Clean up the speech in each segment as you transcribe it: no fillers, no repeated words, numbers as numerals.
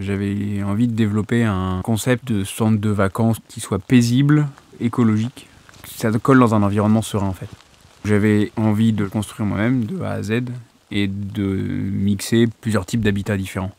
J'avais envie de développer un concept de centre de vacances qui soit paisible, écologique. Ça colle dans un environnement serein en fait. J'avais envie de le construire moi-même de A à Z et de mixer plusieurs types d'habitats différents.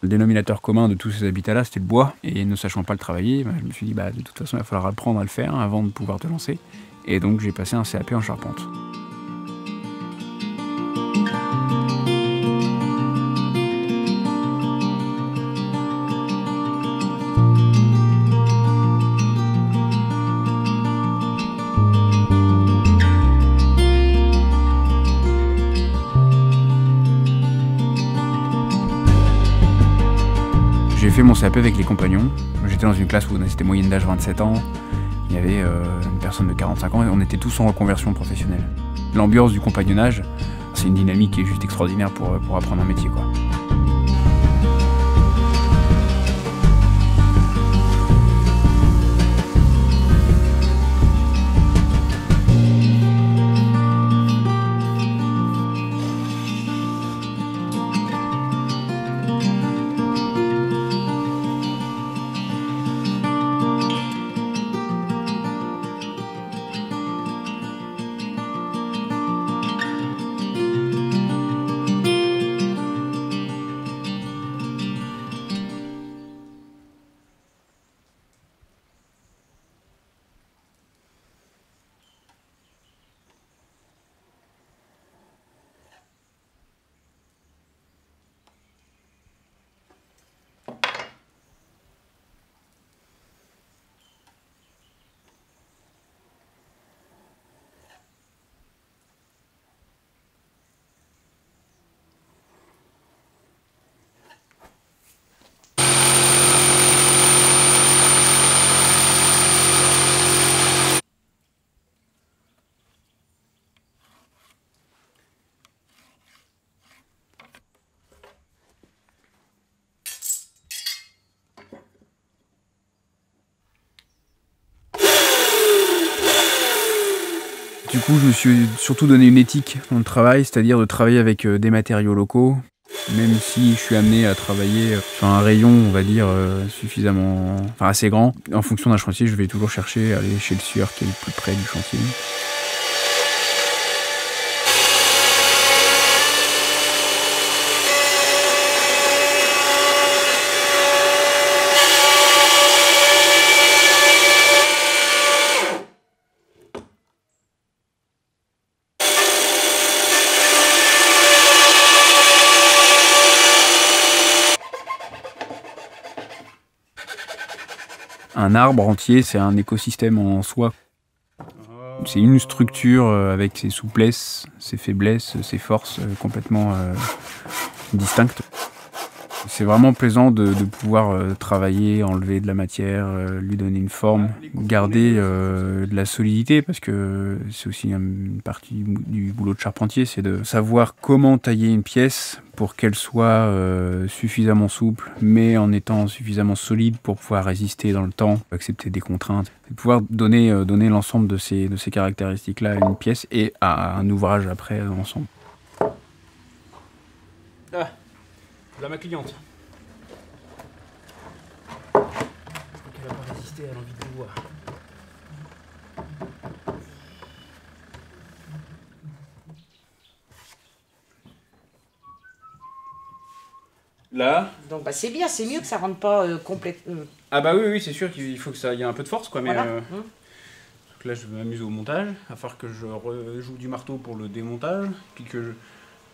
Le dénominateur commun de tous ces habitats-là, c'était le bois. Et ne sachant pas le travailler, je me suis dit de toute façon, il va falloir apprendre à le faire avant de pouvoir te lancer. Et donc j'ai passé un CAP en charpente. J'ai fait mon CAP avec les compagnons. J'étais dans une classe où c'était moyenne d'âge 27 ans. Il y avait une personne de 45 ans et on était tous en reconversion professionnelle. L'ambiance du compagnonnage, c'est une dynamique qui est juste extraordinaire pour apprendre un métier, quoi. Du coup, je me suis surtout donné une éthique dans le travail, c'est-à-dire de travailler avec des matériaux locaux, même si je suis amené à travailler sur un rayon, on va dire, assez grand. En fonction d'un chantier, je vais toujours chercher à aller chez le sieur qui est le plus près du chantier. Un arbre entier, c'est un écosystème en soi. C'est une structure avec ses souplesses, ses faiblesses, ses forces complètement distinctes. C'est vraiment plaisant de pouvoir travailler, enlever de la matière, lui donner une forme, garder de la solidité, parce que c'est aussi une partie du boulot de charpentier, c'est de savoir comment tailler une pièce pour qu'elle soit suffisamment souple, mais en étant suffisamment solide pour pouvoir résister dans le temps, accepter des contraintes, et pouvoir donner l'ensemble de ces caractéristiques-là à une pièce et à un ouvrage après ensemble. Ah. Là, ma cliente. Je crois qu'elle va pas résister à l'envie de vous voir. Là. Donc c'est bien, c'est mieux que ça rentre pas complètement. Ah bah oui, c'est sûr qu'il faut que ça y ait un peu de force, quoi. Mais voilà. Donc là, je vais m'amuser au montage, à faire que je rejoue du marteau pour le démontage, puis que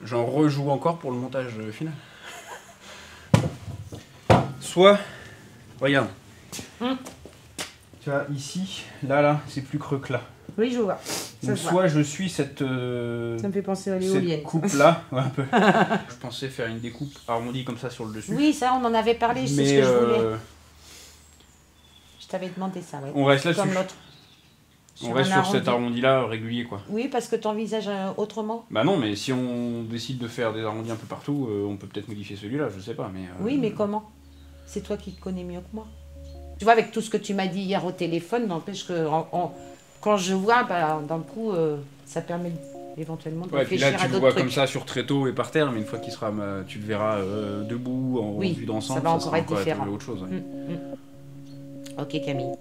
j'en rejoue encore pour le montage final. Soit, regarde, tu vois, ici, là, c'est plus creux que là. Oui, je vois. Donc soit je suis cette, ça me fait penser à l'éolienne. Cette coupe-là, ouais, un peu. Je pensais faire une découpe arrondie comme ça sur le dessus. Oui, ça, on en avait parlé, c'est ce que je voulais. Je t'avais demandé ça, oui. On reste là-dessus. Comme l'autre. On reste sur cet arrondi-là régulier, quoi. Oui, parce que tu envisages autrement. Bah non, mais si on décide de faire des arrondis un peu partout, on peut peut-être modifier celui-là, je sais pas, mais... Oui, mais comment? C'est toi qui te connais mieux que moi. Tu vois, avec tout ce que tu m'as dit hier au téléphone, n'empêche que quand je vois, dans le coup, ça permet éventuellement de Ouais, puis là, réfléchir à tu le d'autres vois trucs. comme ça sur tréteau et par terre, mais une fois qu'il sera, tu le verras debout, en Oui, vue d'ensemble, ça va encore sera être différent. autre chose. Ouais. Ok Camille.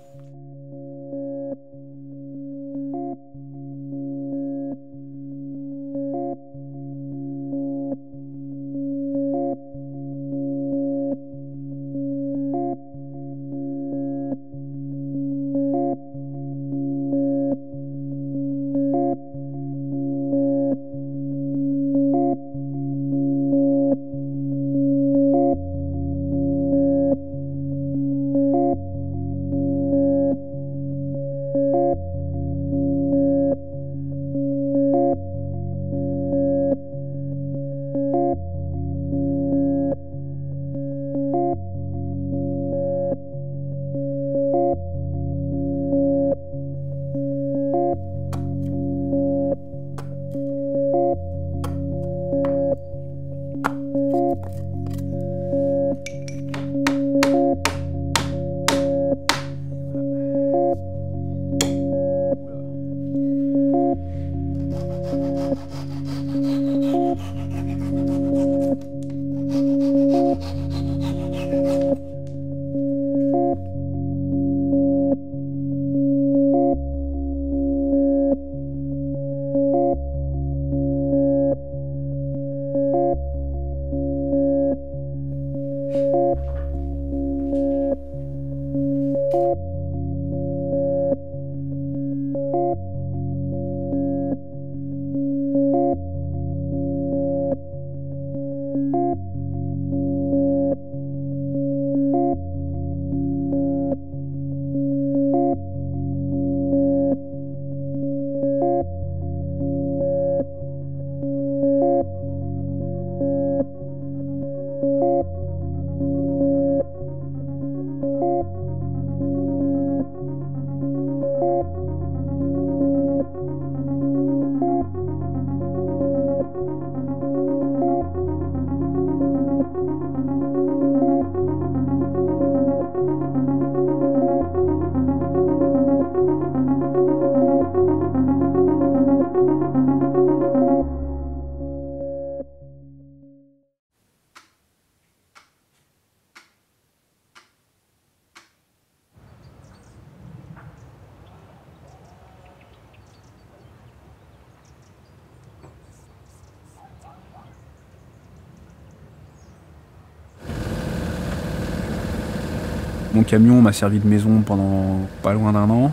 Mon camion m'a servi de maison pendant pas loin d'1 an.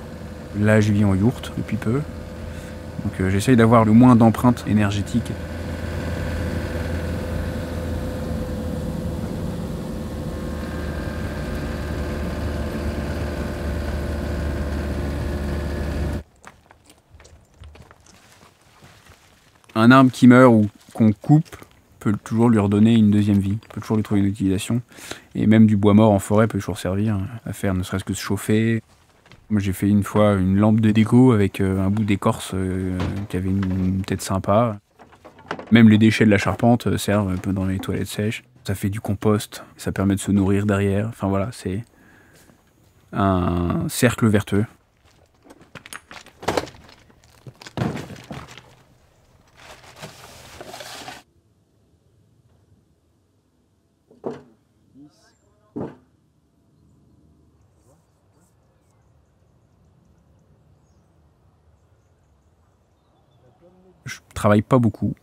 Là, je vis en yourte depuis peu. Donc j'essaye d'avoir le moins d'empreinte énergétique. Un arbre qui meurt ou qu'on coupe peut toujours lui redonner une deuxième vie, peut toujours lui trouver une utilisation. Et même du bois mort en forêt peut toujours servir à faire ne serait-ce que se chauffer. Moi j'ai fait une fois une lampe de déco avec un bout d'écorce qui avait une tête sympa. Même les déchets de la charpente servent un peu dans les toilettes sèches. Ça fait du compost, ça permet de se nourrir derrière. Enfin voilà, c'est un cercle vertueux. Je travaille pas beaucoup,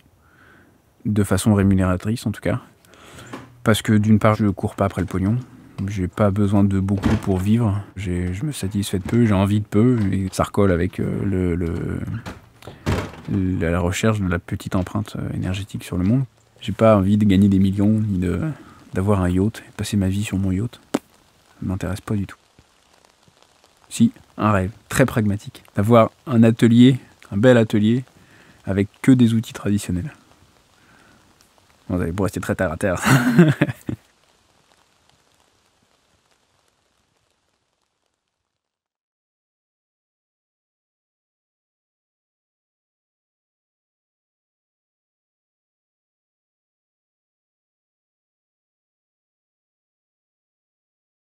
de façon rémunératrice en tout cas, parce que d'une part je cours pas après le pognon, j'ai pas besoin de beaucoup pour vivre, je me satisfais de peu, j'ai envie de peu, et ça recolle avec la recherche de la petite empreinte énergétique sur le monde. J'ai pas envie de gagner des millions, ni d'avoir un yacht, et passer ma vie sur mon yacht, ça m'intéresse pas du tout. Si, un rêve, très pragmatique, d'avoir un atelier, un bel atelier, avec que des outils traditionnels. Bon, vous allez rester très terre à terre.